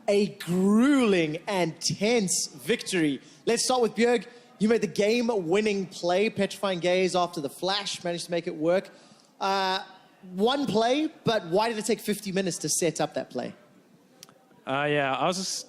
a grueling and tense victory. Let's start with Bjerg. You made the game-winning play, petrifying gaze after the flash, managed to make it work. One play, but why did it take 50 minutes to set up that play? Yeah, I was just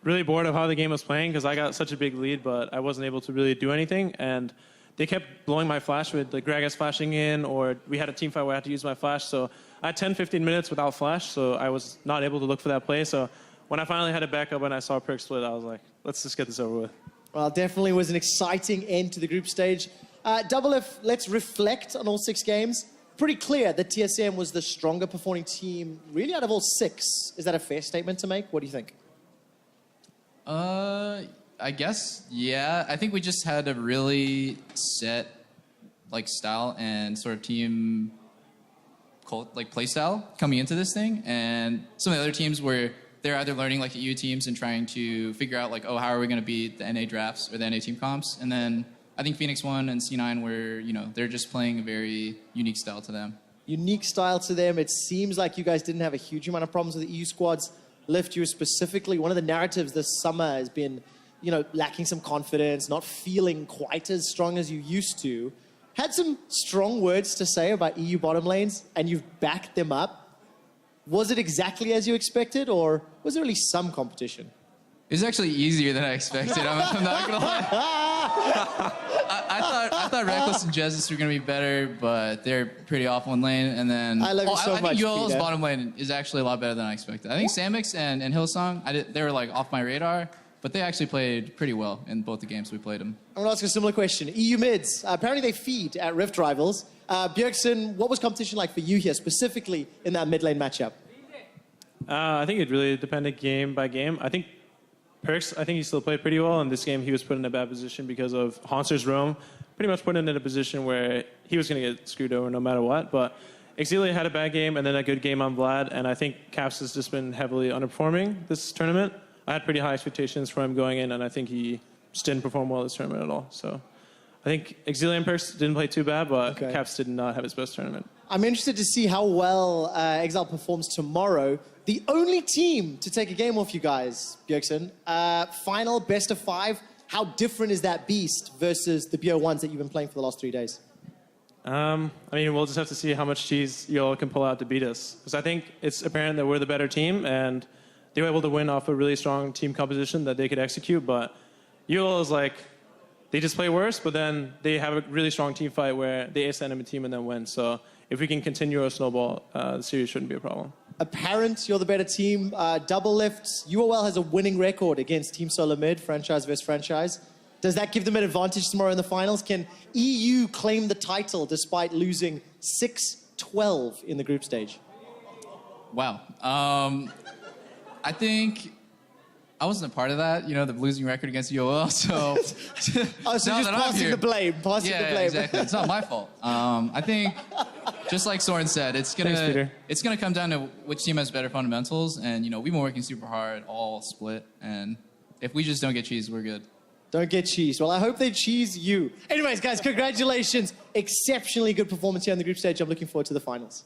really bored of how the game was playing because I got such a big lead, but I wasn't able to really do anything. And they kept blowing my flash with the Gragas flashing in, or we had a team fight where I had to use my flash. So I had 10, 15 minutes without flash, so I was not able to look for that play. So when I finally had it back up and I saw Perkz split, I was like, let's just get this over with. Well, it definitely was an exciting end to the group stage. Doublelift, let's reflect on all 6 games. Pretty clear that TSM was the stronger performing team, really, out of all 6. Is that a fair statement to make? What do you think? I guess, yeah. I think we just had a really set, style and sort of team, play style coming into this thing. And some of the other teams were, they're either learning like the EU teams and trying to figure out how are we going to beat the NA drafts or the NA team comps. And then I think Phoenix 1 and C9 were, they're just playing a very unique style to them. Unique style to them. It seems like you guys didn't have a huge amount of problems with the EU squads. Lift, you specifically, one of the narratives this summer has been, lacking some confidence, not feeling quite as strong as you used to. Had some strong words to say about EU bottom lanes, and you've backed them up. Was it exactly as you expected, or was there really some competition? It was actually easier than I expected. I'm not gonna lie. I thought Reckless and Jezus were gonna be better, but they're pretty awful in lane. And then I love you so much, I think UL's Peter. bottom lane is actually a lot better than I expected. I think Samix and Hillsong, they were off my radar, but they actually played pretty well in both the games we played them. I'm gonna ask a similar question. EU mids, apparently they feed at Rift Rivals. Bjergsen, what was competition like for you here, specifically in that mid lane matchup? I think it really depended game by game. I think Perkz, he still played pretty well. In this game, he was put in a bad position because of Haunster's roam. Pretty much put him in a position where he was going to get screwed over no matter what. But Exilia had a bad game and then a good game on Vlad. And I think Caps has just been heavily underperforming this tournament. I had pretty high expectations for him going in, and I think he just didn't perform well this tournament at all. So I think Exilia and Perkz didn't play too bad, but Caps did not have his best tournament. I'm interested to see how well Exile performs tomorrow. The only team to take a game off you guys, Bjergsen. Final, best of 5. How different is that beast versus the BO1s that you've been playing for the last 3 days? We'll just have to see how much cheese you all can pull out to beat us. Because I think it's apparent that we're the better team, and they were able to win off a really strong team composition that they could execute. But UL is they just play worse, but then they have a really strong team fight where they ace the enemy team and then win. So if we can continue our snowball, the series shouldn't be a problem. Apparent you're the better team. Doublelift, UOL has a winning record against Team Solar Mid, franchise versus franchise. Does that give them an advantage tomorrow in the finals? Can EU claim the title despite losing 6-12 in the group stage? Wow. I think I wasn't a part of that, the losing record against UOL, so... So just passing the blame, Yeah, exactly. It's not my fault. I think, just like Soren said, it's gonna come down to which team has better fundamentals, and, we've been working super hard, all split, and if we just don't get cheese, we're good. Don't get cheese. Well, I hope they cheese you. Anyways, guys, congratulations. Exceptionally good performance here on the group stage. I'm looking forward to the finals.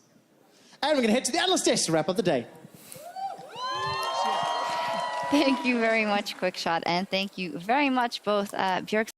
And we're going to head to the analyst test to wrap up the day. Thank you very much, Quickshot, and thank you very much, both Bjergsen